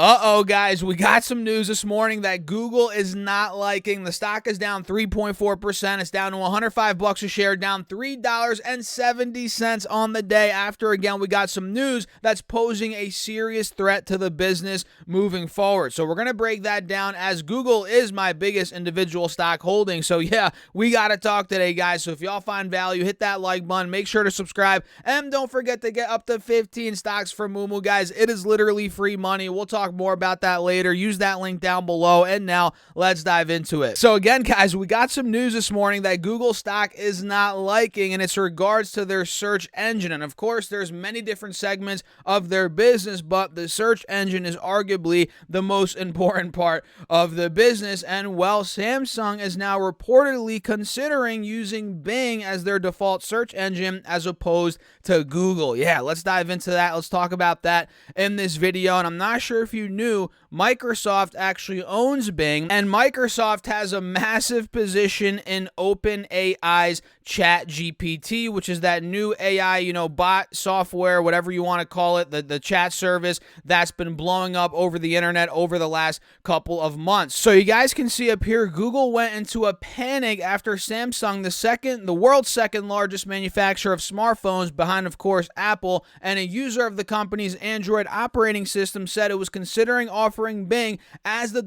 Uh-oh, guys, we got some news this morning that Google is not liking. The stock is down 3.4%. It's down to $105 a share, down $3.70 on the day after, again, we got some news that's posing a serious threat to the business moving forward. So we're going to break that down, as Google is my biggest individual stock holding. So yeah, we got to talk today, guys. So if y'all find value, hit that like button, make sure to subscribe, and don't forget to get up to 15 stocks from Moomoo, guys. It is literally free money. We'll talk more about that later. Use that link down below. And now let's dive into it. So again, guys, we got some news this morning that Google stock is not liking, and it's regards to their search engine. And of course, there's many different segments of their business, but the search engine is arguably the most important part of the business. And well, Samsung is now reportedly considering using Bing as their default search engine as opposed to Google. Yeah, let's dive into that. Let's talk about that in this video. And I'm not sure if you knew, Microsoft actually owns Bing, and Microsoft has a massive position in OpenAI's ChatGPT, which is that new AI, bot software, whatever you want to call it, the chat service that's been blowing up over the internet over the last couple of months. So you guys can see up here, Google went into a panic after Samsung, the world's second largest manufacturer of smartphones, behind, of course, Apple, and a user of the company's Android operating system, said it was considering offering Bing as the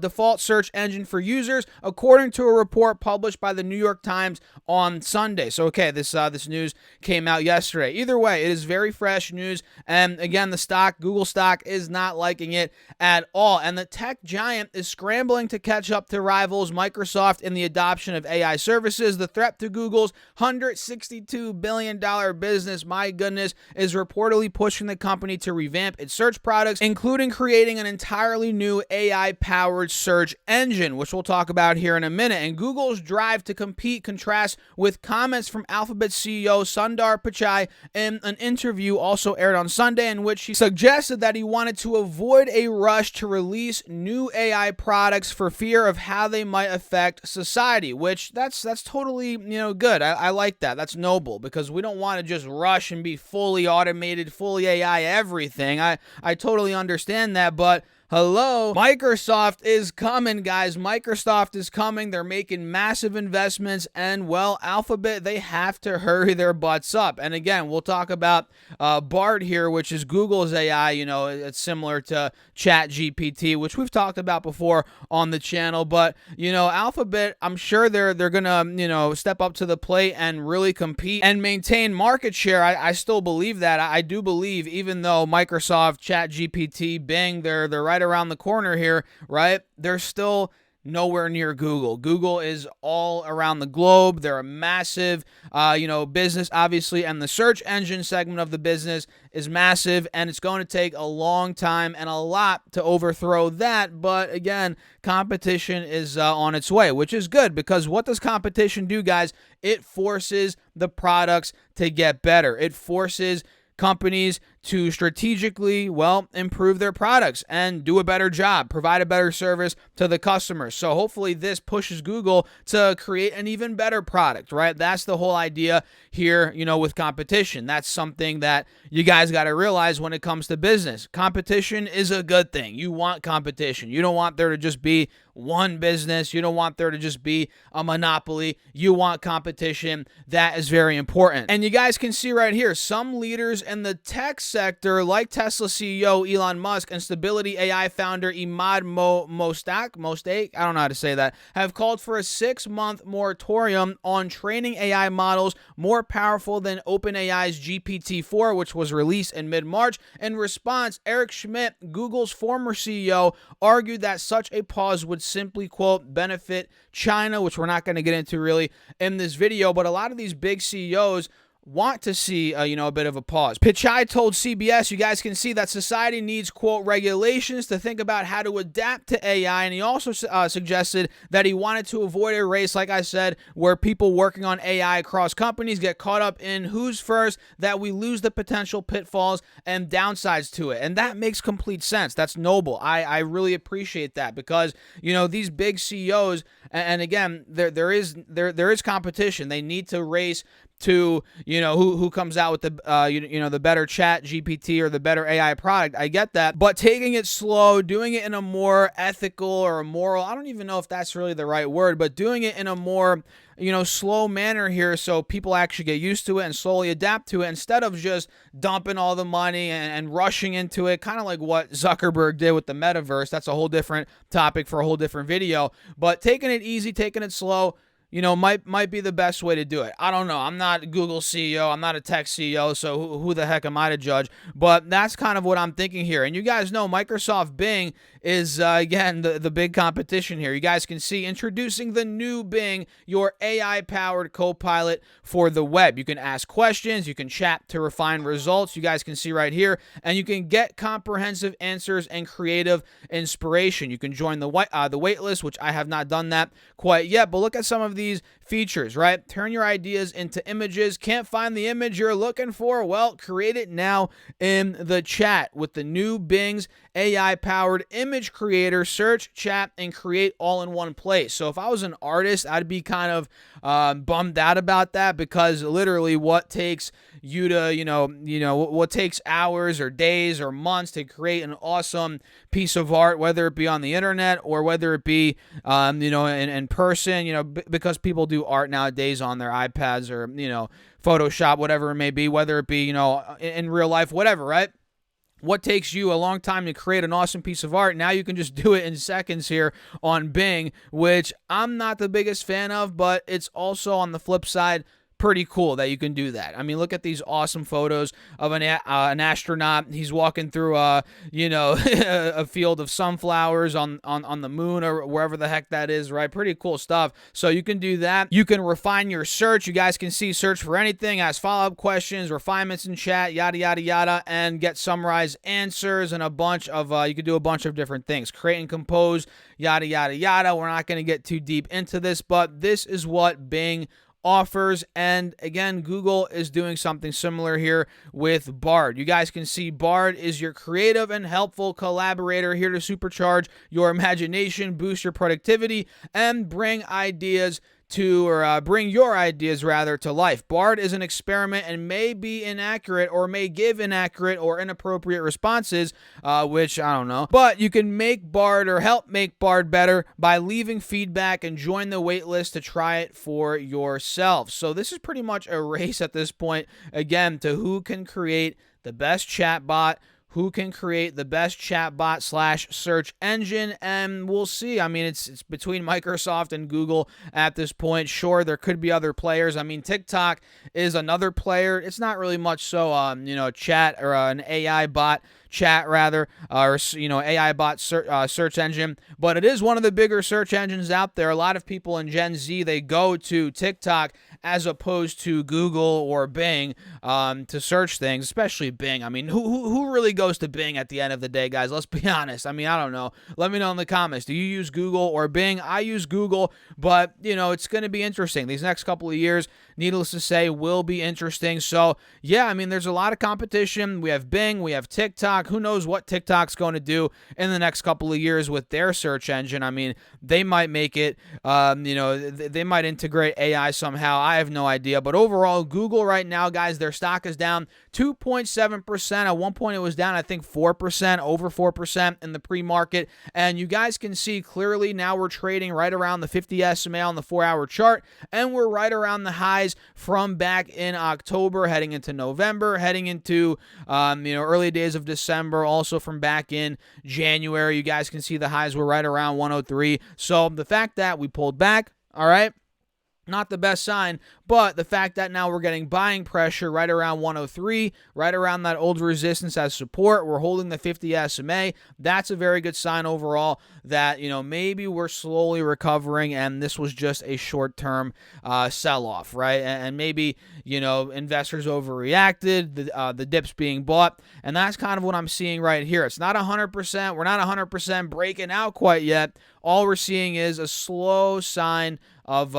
default search engine for users, according to a report published by the New York Times on Sunday. So, okay, this news came out yesterday. Either way, it is very fresh news, and again, Google stock is not liking it at all, and the tech giant is scrambling to catch up to rivals Microsoft in the adoption of AI services. The threat to Google's $162 billion business, my goodness, is reportedly pushing the company to revamp its search products, including creating an entirely new AI-powered search engine, which we'll talk about here in a minute. And Google's drive to compete contrasts with comments from Alphabet CEO Sundar Pichai in an interview also aired on Sunday, in which he suggested that he wanted to avoid a rush to release new AI products for fear of how they might affect society, which that's totally, good. I like that. That's noble, because we don't want to just rush and be fully automated, fully AI everything. I totally understand that, but hello, Microsoft is coming, guys. Microsoft is coming. They're making massive investments, and well, Alphabet, they have to hurry their butts up. And again, we'll talk about Bard here, which is Google's AI. It's similar to ChatGPT, which we've talked about before on the channel. But Alphabet, I'm sure they're gonna step up to the plate and really compete and maintain market share. I still believe that. I do believe, even though Microsoft, ChatGPT, Bing, they're right around the corner here, right? They're still nowhere near Google. Google is all around the globe. They're a massive, business, obviously, and the search engine segment of the business is massive, and it's going to take a long time and a lot to overthrow that. But again, competition is on its way, which is good, because what does competition do, guys? It forces the products to get better. It forces companies to strategically, improve their products and do a better job, provide a better service to the customers. So hopefully this pushes Google to create an even better product, right? That's the whole idea here, with competition. That's something that you guys got to realize when it comes to business. Competition is a good thing. You want competition. You don't want there to just be one business. You don't want there to just be a monopoly. You want competition. That is very important. And you guys can see right here, some leaders in the tech sector, like Tesla CEO Elon Musk and Stability AI founder Imad Mostak, I don't know how to say that, have called for a 6-month moratorium on training AI models more powerful than OpenAI's GPT-4, which was released in mid-March. In response, Eric Schmidt, Google's former CEO, argued that such a pause would simply, quote, benefit China, which we're not going to get into really in this video, but a lot of these big CEOs want to see, a bit of a pause. Pichai told CBS, you guys can see that society needs, quote, regulations to think about how to adapt to AI. And he also suggested that he wanted to avoid a race, like I said, where people working on AI across companies get caught up in who's first, that we lose the potential pitfalls and downsides to it. And that makes complete sense. That's noble. I really appreciate that, because, these big CEOs, and again, there is competition. They need to race to, who comes out with the the better chat GPT or the better AI product. I get that, but taking it slow, doing it in a more ethical or a moral, I don't even know if that's really the right word, but doing it in a more slow manner here so people actually get used to it and slowly adapt to it instead of just dumping all the money and rushing into it, kind of like what Zuckerberg did with the metaverse. That's a whole different topic for a whole different video, but taking it easy, taking it slow, might be the best way to do it. I don't know. I'm not Google CEO. I'm not a tech CEO, so who the heck am I to judge? But that's kind of what I'm thinking here. And you guys know Microsoft Bing is, again, the big competition here. You guys can see introducing the new Bing, your AI-powered co-pilot for the web. You can ask questions. You can chat to refine results. You guys can see right here. And you can get comprehensive answers and creative inspiration. You can join the wait list, which I have not done that quite yet. But look at some of these features, right? Turn your ideas into images. Can't find the image you're looking for? Well, create it now in the chat with the new Bing's AI-powered image creator, search, chat, and create all in one place. So if I was an artist, I'd be kind of bummed out about that, because literally what takes you to, what takes hours or days or months to create an awesome piece of art, whether it be on the internet or whether it be, in person, because people do art nowadays on their iPads or, Photoshop, whatever it may be, whether it be, in real life, whatever, right? What takes you a long time to create an awesome piece of art, now you can just do it in seconds here on Bing, which I'm not the biggest fan of, but it's also on the flip side pretty cool that you can do that. I mean, look at these awesome photos of an astronaut. He's walking through a field of sunflowers on the moon or wherever the heck that is, right? Pretty cool stuff. So you can do that. You can refine your search. You guys can see search for anything, ask follow-up questions, refinements in chat, yada, yada, yada, and get summarized answers and a bunch of, you can do a bunch of different things. Create and compose, yada, yada, yada. We're not going to get too deep into this, but this is what Bing offers. And again, Google is doing something similar here with Bard. You guys can see Bard is your creative and helpful collaborator here to supercharge your imagination, boost your productivity, and bring your ideas to life. Bard is an experiment and may be inaccurate or may give inaccurate or inappropriate responses, which I don't know. But you can make Bard or help make Bard better by leaving feedback and join the wait list to try it for yourself. So this is pretty much a race at this point, again, to who can create the best chatbot, who can create the best chatbot / search engine, and we'll see. I mean, it's between Microsoft and Google at this point. Sure, there could be other players. I mean, TikTok is another player. It's not really much so, chat or an AI bot chat rather, or AI bot search engine, but it is one of the bigger search engines out there. A lot of people in Gen Z, they go to TikTok as opposed to Google or Bing to search things, especially Bing. I mean, who really goes to Bing at the end of the day, guys? Let's be honest. I mean, I don't know. Let me know in the comments. Do you use Google or Bing? I use Google, but it's going to be interesting. These next couple of years, needless to say, will be interesting. So yeah, I mean, there's a lot of competition. We have Bing, we have TikTok. Who knows what TikTok's going to do in the next couple of years with their search engine? I mean, they might make it, they might integrate AI somehow. I have no idea. But overall, Google right now, guys, their stock is down 2.7%. At one point, it was down, I think, 4%, over 4% in the pre-market. And you guys can see clearly now we're trading right around the 50 SMA on the 4-hour chart. And we're right around the highs from back in October, heading into November, heading into, early days of December, also from back in January. You guys can see the highs were right around 103. So the fact that we pulled back, all right, not the best sign, but the fact that now we're getting buying pressure right around 103, right around that old resistance as support, we're holding the 50 SMA, that's a very good sign overall that, maybe we're slowly recovering and this was just a short-term sell-off, right? And maybe, investors overreacted, the dips being bought, and that's kind of what I'm seeing right here. It's not 100%, we're not 100% breaking out quite yet. All we're seeing is a slow sign of,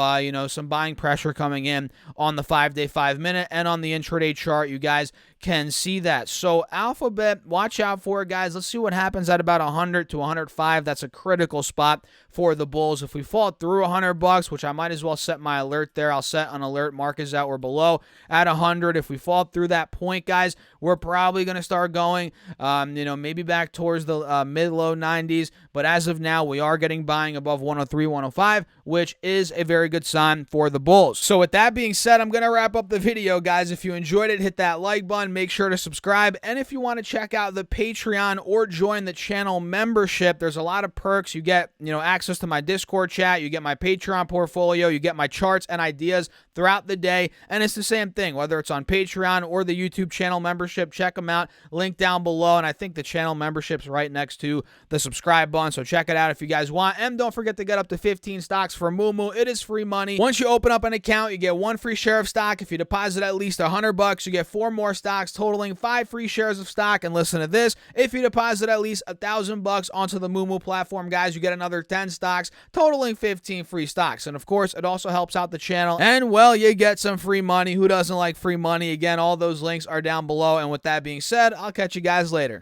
some buying pressure coming in on the 5-day, 5-minute, and on the intraday chart. You guys can see that. So Alphabet, watch out for it, guys. Let's see what happens at about 100 to 105. That's a critical spot for the bulls. If we fall through $100, which I might as well set my alert there. I'll set an alert, markers out we're below at 100. If we fall through that point, guys, we're probably going to start going, maybe back towards the mid-low 90s. But as of now, we are getting buying above 103, 105, which is a very good sign for the bulls. So with that being said, I'm going to wrap up the video, guys. If you enjoyed it, hit that like button. Make sure to subscribe. And if you want to check out the Patreon or join the channel membership, there's a lot of perks. You get, access to my Discord chat. You get my Patreon portfolio. You get my charts and ideas throughout the day. And it's the same thing, whether it's on Patreon or the YouTube channel membership. Check them out. Link down below. And I think the channel membership's right next to the subscribe button. So check it out if you guys want. And don't forget to get up to 15 stocks for Moo. It is free money. Once you open up an account, you get 1 free share of stock. If you deposit at least $100, you get 4 more stocks, totaling 5 free shares of stock. And listen to this, if you deposit at least $1,000 onto the Moo platform, guys, you get another 10 stocks, totaling 15 free stocks. And of course, it also helps out the channel. And well, you get some free money. Who doesn't like free money? Again, all those links are down below. And with that being said, I'll catch you guys later.